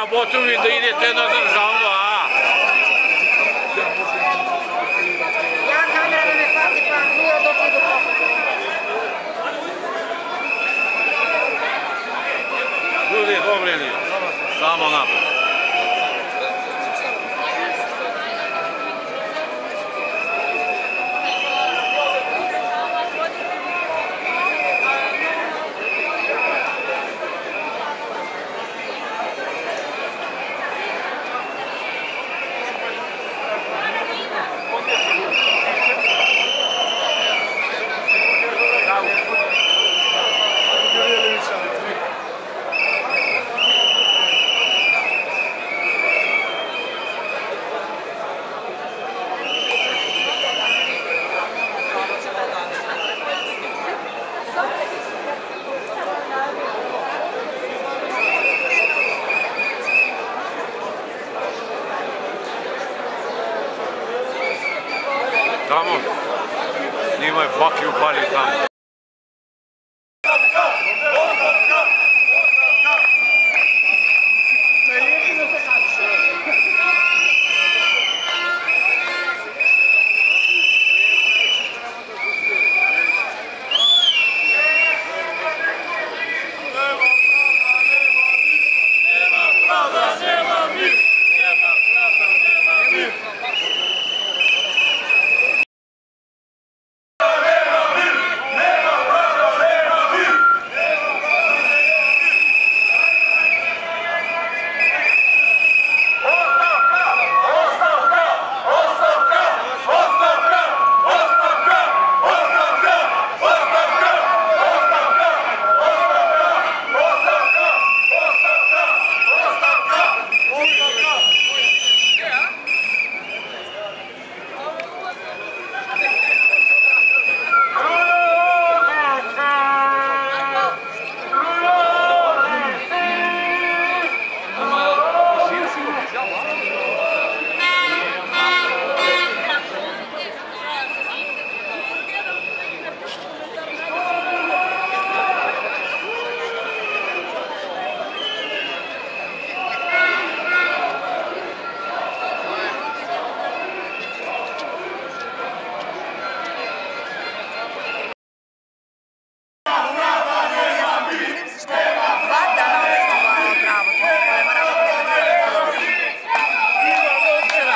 sobotu vi da idete na državno, a? Ja kamera da me pati pa gura dok idu pokutu. Ljudi, dobri li? Samo napred. Tamo, snimaj baklju pali tamo.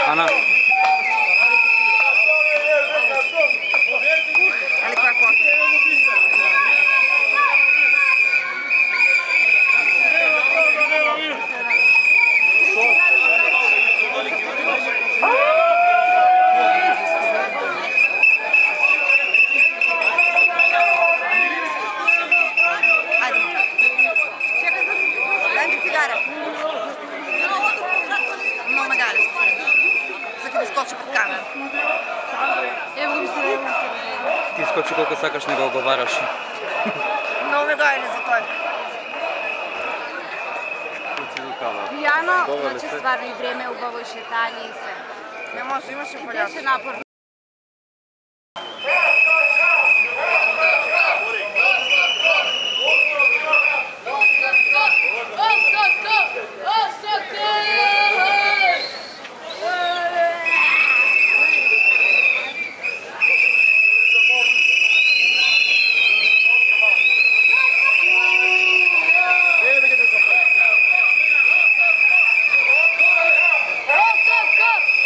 Ana. Ali koja posle? Ajde. Daj mi cigara. No, magari. Sad ti skoči pred kameru. Evo mi se nema. Ti skoči koliko sakaš, nego ogovaraš. No, me gajne za to. Jano, znači stvarno i vrijeme u ovoj šetanji i sve. Ne može, imaš i poljač. Biće naporno